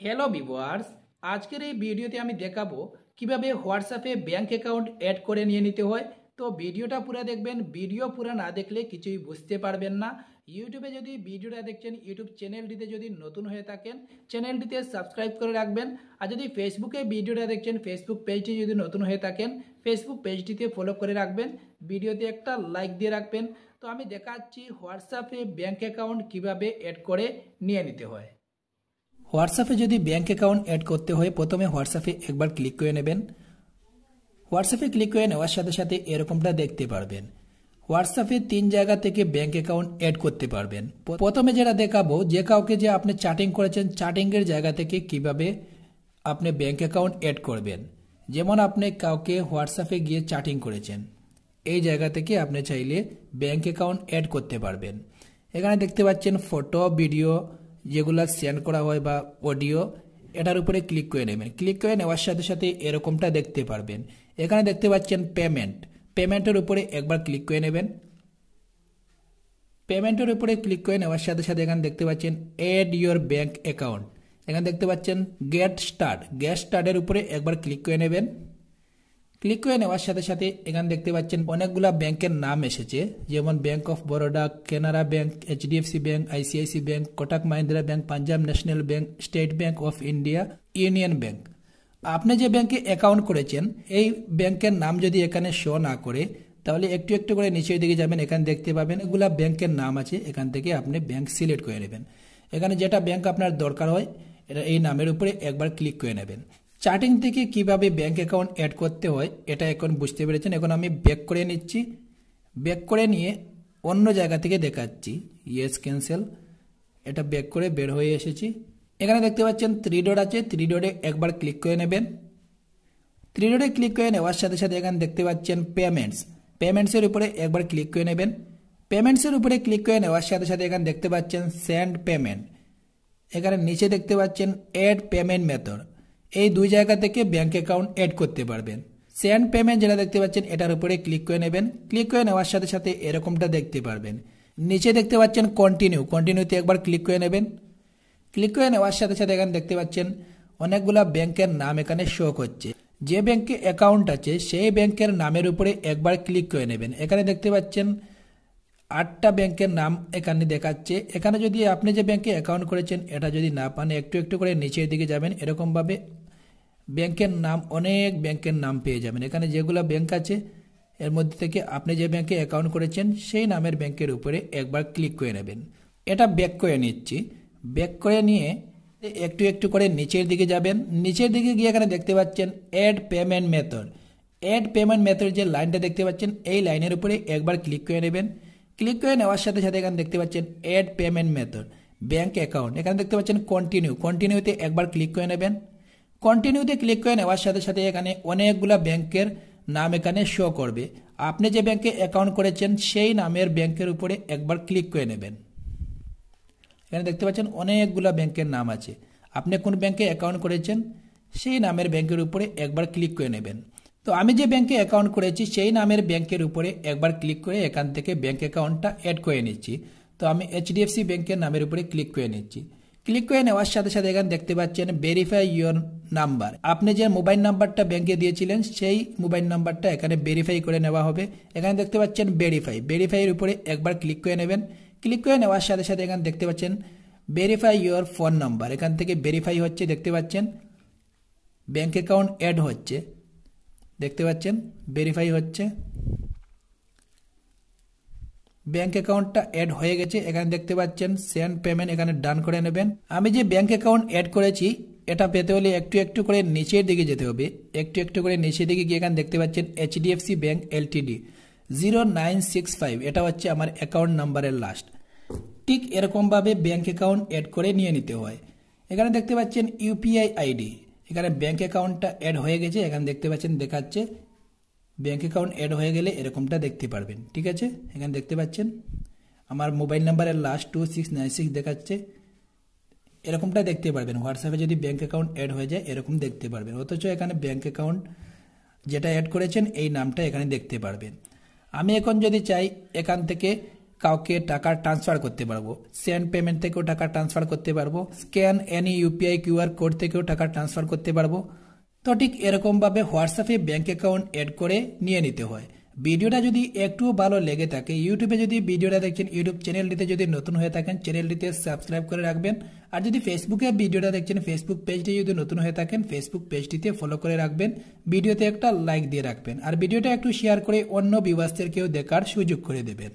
Hello viewers, আজকের এই ভিডিওতে আমি দেখাবো কিভাবে হোয়াটসঅ্যাপে ব্যাংক অ্যাকাউন্ট অ্যাড করে নিয়ে নিতে হয়। তো ভিডিওটা পুরো দেখবেন, ভিডিও পুরো না দেখলে কিছুই বুঝতে পারবেন না। ইউটিউবে যদি ভিডিওটা দেখছেন, ইউটিউব চ্যানেলটিতে যদি নতুন হয়ে থাকেন চ্যানেলটিতে সাবস্ক্রাইব করে রাখবেন। আর যদি ফেসবুকে ভিডিওটা দেখছেন, ফেসবুক পেজটি যদি নতুন হয়ে থাকেন ফেসবুক পেজটিতে ফলো করে রাখবেন, ভিডিওতে একটা লাইক দিয়ে রাখবেন। তো আমি দেখাচ্ছি হোয়াটসঅ্যাপে ব্যাংক অ্যাকাউন্ট কিভাবে অ্যাড করে নিয়ে নিতে হয়। হোয়াটসঅ্যাপে যদি ব্যাংক অ্যাকাউন্ট অ্যাড করতে হয় প্রথমে হোয়াটসঅ্যাপে একবার ক্লিক করে নেবেন। হোয়াটসঅ্যাপে ক্লিক করে নেওয়ার সাথে সাথে এরকমটা দেখতে পারবেন। হোয়াটসঅ্যাপে 3 জায়গা থেকে ব্যাংক অ্যাকাউন্ট অ্যাড করতে পারবেন। প্রথমে যেটা দেখাবো, যে কাউকে যে আপনি চ্যাটিং করেছেন চ্যাটিংয়ের জায়গা থেকে কিভাবে আপনি ব্যাংক অ্যাকাউন্ট অ্যাড করবেন। যেমন আপনি কাউকে হোয়াটসঅ্যাপে গিয়ে চ্যাটিং করেছেন, এই জায়গা থেকে আপনি চাইলে ব্যাংক অ্যাকাউন্ট অ্যাড করতে পারবেন। এখানে দেখতে পাচ্ছেন ফটো, ভিডিও যেগুলো সেন্ড করা হয় বা অডিও, এটার উপরে ক্লিক করে নেবেন। ক্লিক করে নেওয়ার সাথে সাথে এরকমটা দেখতে পারবেন। এখানে দেখতে পাচ্ছেন পেমেন্টের উপরে একবার ক্লিক করে নেবেন। পেমেন্টের উপরে ক্লিক করে নেওয়ার সাথে সাথে এখানে দেখতে পাচ্ছেন অ্যাড ইউর ব্যাংক অ্যাকাউন্ট। এখানে দেখতে পাচ্ছেন গেট স্টার্টের উপরে একবার ক্লিক করে নেবেন। ক্লিক করে নেওয়ার সাথে সাথে এখানে দেখতে পাচ্ছেন অনেকগুলা ব্যাংকের নাম এসেছে, যেমন bank of Baroda, Canara bank, HDFC bank, ICICI bank, Kotak Mahindra bank, Punjab national bank, state bank of India, union bank. আপনি যে ব্যাংকে অ্যাকাউন্ট করেছেন এই ব্যাংকের নাম যদি এখানে শো না করে তাহলে একটু একটু করে নিচের দিকে যাবেন, এখানে দেখতে পাবেন এগুলা ব্যাংকের নাম আছে। এখান থেকে আপনি ব্যাংক সিলেক্ট করে নেবেন। এখানে যেটা ব্যাংক আপনার দরকার হয় এটা এই নামের উপরে একবার ক্লিক করে নেবেন। চার্টিং থেকে কিভাবে ব্যাংক অ্যাকাউন্ট অ্যাড করতে হয় এটা এখন বুঝতে পেরেছেন। এখন আমি ব্যাক করে নিচ্ছি। ব্যাক করে নিয়ে অন্য জায়গা থেকে দেখাচ্ছি। ইয়েস ক্যান্সেল, এটা ব্যাক করে বের হয়ে এসেছি। এখানে দেখতে পাচ্ছেন 3 ডট আছে, 3 ডটে একবার ক্লিক করে নেবেন। 3 ডটে ক্লিক করে নেওয়ার সাথে সাথে এখানে দেখতে পাচ্ছেন পেমেন্টসের উপরে একবার ক্লিক করে নেবেন। পেমেন্টসের উপরে ক্লিক করে নেওয়ার সাথে সাথে এখানে দেখতে পাচ্ছেন সেন্ড পেমেন্ট। এখানে নিচে দেখতে পাচ্ছেন অ্যাড পেমেন্ট মেথড। এই দুই জায়গা থেকে ব্যাংক অ্যাকাউন্ট অ্যাড করতে পারবেন। সেন্ড পেমেন্ট যেটা দেখতে পাচ্ছেন এটার উপরে ক্লিক করে নেবেন। ক্লিক করে নেওয়ার সাথে সাথে এরকমটা দেখতে পারবেন। নিচে দেখতে পাচ্ছেন কন্টিনিউতে একবার ক্লিক করে নেবেন। ক্লিক করে নেওয়ার সাথে সাথে এখানে দেখতে পাচ্ছেন অনেকগুলা ব্যাংকের নাম এখানে শো করছে। যে ব্যাংকে অ্যাকাউন্ট আছে সেই ব্যাংকের নামের উপরে একবার ক্লিক করে নেবেন। এখানে দেখতে পাচ্ছেন 8টা ব্যাংকের নাম এখানে দেখাচ্ছে। এখানে যদি আপনি যে ব্যাংকে অ্যাকাউন্ট করেছেন এটা যদি না পান একটু একটু করে নিচের দিকে যাবেন, এরকমভাবে ব্যাংকের নাম অনেক ব্যাংকের নাম পেয়ে যাবেন। এখানে যেগুলো ব্যাংক আছে এর মধ্যে থেকে আপনি যে ব্যাংকে অ্যাকাউন্ট করেছেন সেই নামের ব্যাংকের উপরে একবার ক্লিক করে নেবেন। এটা ব্যাক করে নিচ্ছি। ব্যাক করে নিয়ে একটু একটু করে নিচের দিকে যাবেন। নিচের দিকে গিয়ে এখানে দেখতে পাচ্ছেন অ্যাড পেমেন্ট মেথড যে লাইনটা দেখতে পাচ্ছেন এই লাইনের উপরে একবার ক্লিক করে নেবেন। ক্লিক করে নেওয়ার সাথে সাথে এখানে দেখতে পাচ্ছেন add payment method bank account. এখানে দেখতে পাচ্ছেন কন্টিনিউতে একবার ক্লিক করে নেবেন। কন্টিনিউতে ক্লিক করে নেওয়ার সাথে সাথে এখানে অনেকগুলা ব্যাংকের নাম এখানে শো করবে। আপনি যে ব্যাংকে অ্যাকাউন্ট করেছেন সেই নামের ব্যাংকের উপরে একবার ক্লিক করে নেবেন। এখানে দেখতে পাচ্ছেন অনেকগুলা ব্যাংকের নাম আছে। আপনি কোন ব্যাংকে অ্যাকাউন্ট করেছেন সেই নামের ব্যাংকের উপরে একবার ক্লিক করে নেবেন। তো আমি যে ব্যাংকে অ্যাকাউন্ট করেছি সেই নামের ব্যাংকের উপরে একবার ক্লিক করে এখান থেকে ব্যাংক অ্যাকাউন্টটা অ্যাড করে নিচ্ছি। তো আমি এইচডিএফসি ব্যাংকের নামের উপরে ক্লিক করে নিচ্ছি। ক্লিক করে নেওয়ার সাথে সাথে এখানে দেখতে পাচ্ছেন ভেরিফাই ইউর নাম্বার। আপনি যে মোবাইল নাম্বারটা ব্যাংকে দিয়েছিলেন সেই মোবাইল নাম্বারটা এখানে ভেরিফাই করে নেওয়া হবে। এখানে দেখতে পাচ্ছেন ভেরিফাইয়ের উপরে একবার ক্লিক করে নেবেন। ক্লিক করে নেওয়ার সাথে সাথে এখানে দেখতে পাচ্ছেন ভেরিফাই ইউর ফোন নাম্বার। এখান থেকে ভেরিফাই হচ্ছে, দেখতে পাচ্ছেন ব্যাংক অ্যাকাউন্ট অ্যাড হচ্ছে, দেখতে পাচ্ছেন ভেরিফাই হচ্ছে। ব্যাংক অ্যাকাউন্টটা অ্যাড হয়ে গেছে। এখানে দেখতে পাচ্ছেন সেন্ড পেমেন্ট, এখানে ডান করে নেবেন। আমি যে ব্যাংক অ্যাকাউন্ট অ্যাড করেছি এটা পেতে হলে একটু একটু করে নিচের দিকে যেতে হবে। একটু একটু করে নিচের দিকে গিয়ে এখানে দেখতে পাচ্ছেন এইচডিএফসি ব্যাংক এলটিডি 0965, এটা হচ্ছে আমার অ্যাকাউন্ট নাম্বারের লাস্ট। ঠিক এরকমভাবে ব্যাংক অ্যাকাউন্ট অ্যাড করে নিয়ে নিতে হয়। এখানে দেখতে পাচ্ছেন ইউপিআই আইডি, এখানে ব্যাংক অ্যাকাউন্টটা অ্যাড হয়ে গেছে। এখানে দেখতে পাচ্ছেন দেখাচ্ছে ব্যাংক অ্যাকাউন্ট অ্যাড হয়ে গেলে এরকমটা দেখতে পারবেন। ঠিক আছে, এখানে দেখতে পাচ্ছেন আমার মোবাইল নাম্বারের লাস্ট 2696 দেখাচ্ছে, এরকমটা দেখতে পারবেন। হোয়াটসঅ্যাপে যদি ব্যাংক অ্যাকাউন্ট অ্যাড হয়ে যায় এরকম দেখতে পারবেন। অথচ এখানে ব্যাংক অ্যাকাউন্ট যেটা অ্যাড করেছেন এই নামটা এখানে দেখতে পারবেন। আমি এখন যদি চাই এখান থেকে কাউকে টাকা ট্রান্সফার করতে পারবো, সেন্ড পেমেন্ট থেকেও টাকা ট্রান্সফার করতে পারবো, scan any UPI QR code থেকেও টাকা ট্রান্সফার করতে পারবো। তো ঠিক এরকমভাবে হোয়াটসঅ্যাপে ব্যাঙ্ক অ্যাকাউন্ট অ্যাড করে নিয়ে নিতে হয়। ভিডিওটা যদি একটুও ভালো লেগে থাকে, ইউটিউবে যদি ভিডিওটা দেখছেন, ইউটিউব চ্যানেলটিতে যদি নতুন হয়ে থাকেন চ্যানেলটিতে সাবস্ক্রাইব করে রাখবেন। আর যদি ফেসবুকে ভিডিওটা দেখছেন, ফেসবুক পেজটি যদি নতুন হয়ে থাকেন ফেসবুক পেজটিতে ফলো করে রাখবেন, ভিডিওতে একটা লাইক দিয়ে রাখবেন, আর ভিডিওটা একটু শেয়ার করে অন্য ভিউয়ার্সদেরকেও দেখার সুযোগ করে দেবেন।